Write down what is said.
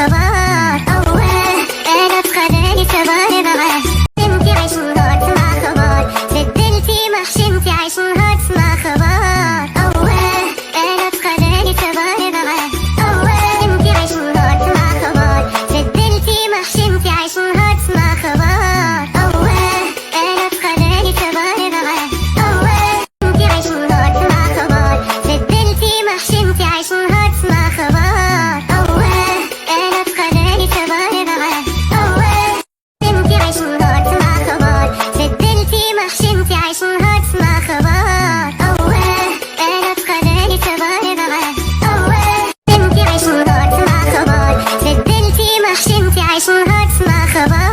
خبر أول أنا تخلاني تباري بغاه انتي عايشين هات مع خبر بدلتي محشي انتي عايشين هات مع خبر أول أنا تخلاني تباري بغاه أول انتي عايشين هات مع خبر بدلتي محشي انتي عايشين هات مع خبر أول أنا تخلاني تباري بغاه أول انتي عايشين هات مع خبر بدلتي محشي انتي عايشين هات مع خبر أول أنا تخلاني تباري بغاه أول انتي عايشين هات مع خبر بدلتي محشي انتي عايشين هات مع خبر أول أنا تخلاني تباري بغاه أول انتي عايشين هات مع خبر بدلتي محشي انتي عايشين هات مع خبر